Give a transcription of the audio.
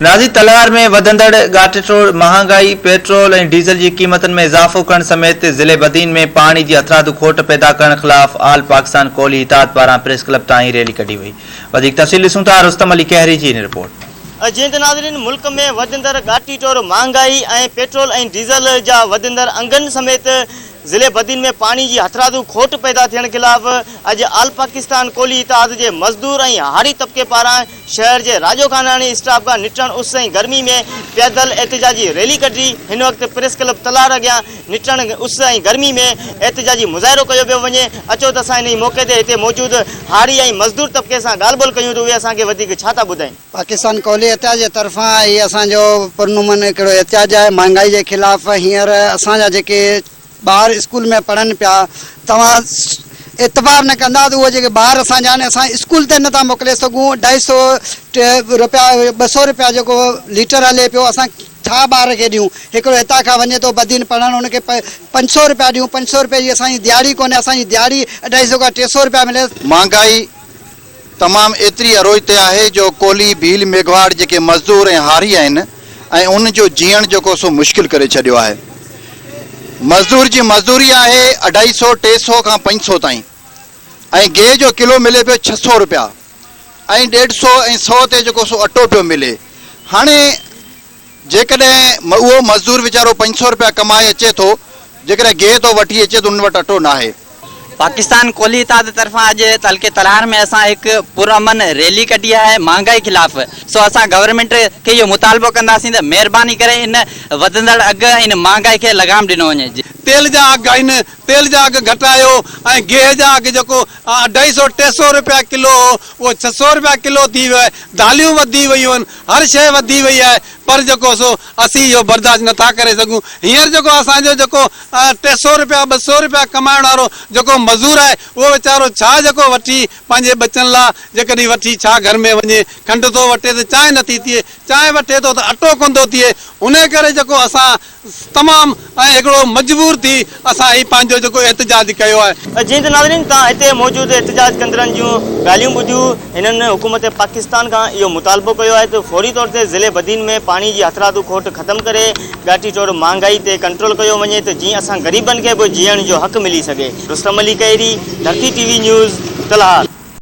Nazi तलवार में वधंदड़ गाठिटोड़ महांगाई पेट्रोल और डीज़ल की कीमतन में इजाफो करण समेत ज़िले बदीन में पानी की अथरादू खोट पैदा करण खिलाफ आल पाकिस्तान कोली इताद पारा प्रेस क्लब ताईं रैली कढी वई। वधीक तफ़सील ॾिसूं था रुस्तम अली कहरी जी रिपोर्ट। जीअं त नाज़रीन मुल्क में वधंदड़ गाठिटोड़ महांगाई ऐं पेट्रोल ऐं डीज़ल जा वधंदड़ अंगनि समेत ज़िले बदीन में पानी की हथरादू खोट पैदा थियण खिलाफ अज आल पाकिस्तान कोली इताद के मजदूर ऐं हारी तबके पारा शहर के राजोखानानी स्टाफ का निटण उस ऐं गर्मी में पैदल एहतजाजी रैली कढी। हिन वक्त प्रेस क्लब तलार अॻियां निटण उस ऐं गर्मी में एहतजाजी मुज़ाहिरो कयो पियो वञे। अचो त असां इन मौके ते हिते मौजूद हारी ऐं मजदूर तबके सां ॻाल्हि ॿोल कयूं त उहे असांखे वधीक छा था ॿुधाइनि। पाकिस्तान कोली इताद जे तरफ़ां हीअ असांजो पुरनुमन हिकिड़ो एहतजाज आहे महांगाई के खिलाफ। हींअर असांजा जेके ॿार स्कूल में पढ़नि पिया तव्हां एतबार न कंदा त उहे जेके ॿार असांजा आहिनि असां स्कूल ते नथा मोकिले सघूं। 250 रुपया 200 रुपया जेको लीटर हले पियो असां छा ॿार खे ॾियूं। हिकिड़ो हितां खां वञे थो बदीन पढ़णु हुनखे 500 रुपया ॾियूं। 500 रुपये जी असांजी दिहाड़ी कोन्हे। असांजी दिहाड़ी 250 खां 300 रुपया मिले। महंगाई तमामु एतिरी अरोज ते आहे जो कोली भील मेघवाड़ जेके मज़दूर ऐं हारी आहिनि ऐं उन जो जीअण जेको सो मुश्किल करे छॾियो आहे। मज़दूर जी मज़दूरी आहे 250 300 खां 500 ताईं ऐं गेह जो किलो मिले पियो 600 रुपया ऐं 150 ऐं 100 ते जेको सो अटो पियो मिले। हाणे जेकॾहिं उहो मज़दूर वीचारो 500 रुपया कमाए अचे थो, जेकॾहिं गेह थो वठी अचे त उन वटि अटो न आहे। पाकिस्तान कोली इताद तरफा अज तलके तलहार में असा एक पुरअमन रैली कढी है महंगाई खिलाफ। सो असा गवर्नमेंट के यो मुतालबो कंदासीं त मेहरबानी करे इन वधंदड़ अघ इन महंगाई के लगाम ॾिनो वञे। तेल जा अघ आहिनि, तेल जा अघ घटायो ऐं गेह जा अघ जेको 250 300 रुपया किलो वो 600 रुपया किलो थी वियो आहे। दालियूं वधी वयूं आहिनि, हर शइ वधी वई आहे, पर जेको सो असीं इहो बर्दाश्त नथा करे सघूं। हींअर जेको असांजो जेको 300 रुपया 200 रुपया कमाइण वारो जेको मज़दूर आहे उहो वीचारो छा जेको वठी पंहिंजे बचनि लाइ जेकॾहिं वठी छा घर में वञे। खंडु थो वठे त चांहि नथी थिए, चांहि वठे थो त अटो कोन थो थिए। उन करे जेको असां तमामु ऐं हिकिड़ो मजबूर थी असां ही पंहिंजो जेको एहतजाज कयो आहे। जीअं त नाज़रीन तव्हां हिते मौजूद एहतजाज कंदड़नि जूं ॻाल्हियूं ॿुधियूं। हिननि हुकूमत पाकिस्तान खां इहो मुतालबो कयो आहे त फौरी तौर ते ज़िले बदीन में पानी जी हथरादू खोट ख़त्म करे गाठिटोड़ महांगाई ते कंट्रोल कयो वञे त जीअं असां ग़रीबनि खे बि जीअण जो हक़ मिली सघे। रुस्तम अली कहरी, धरती TV न्यूज़ तलहार।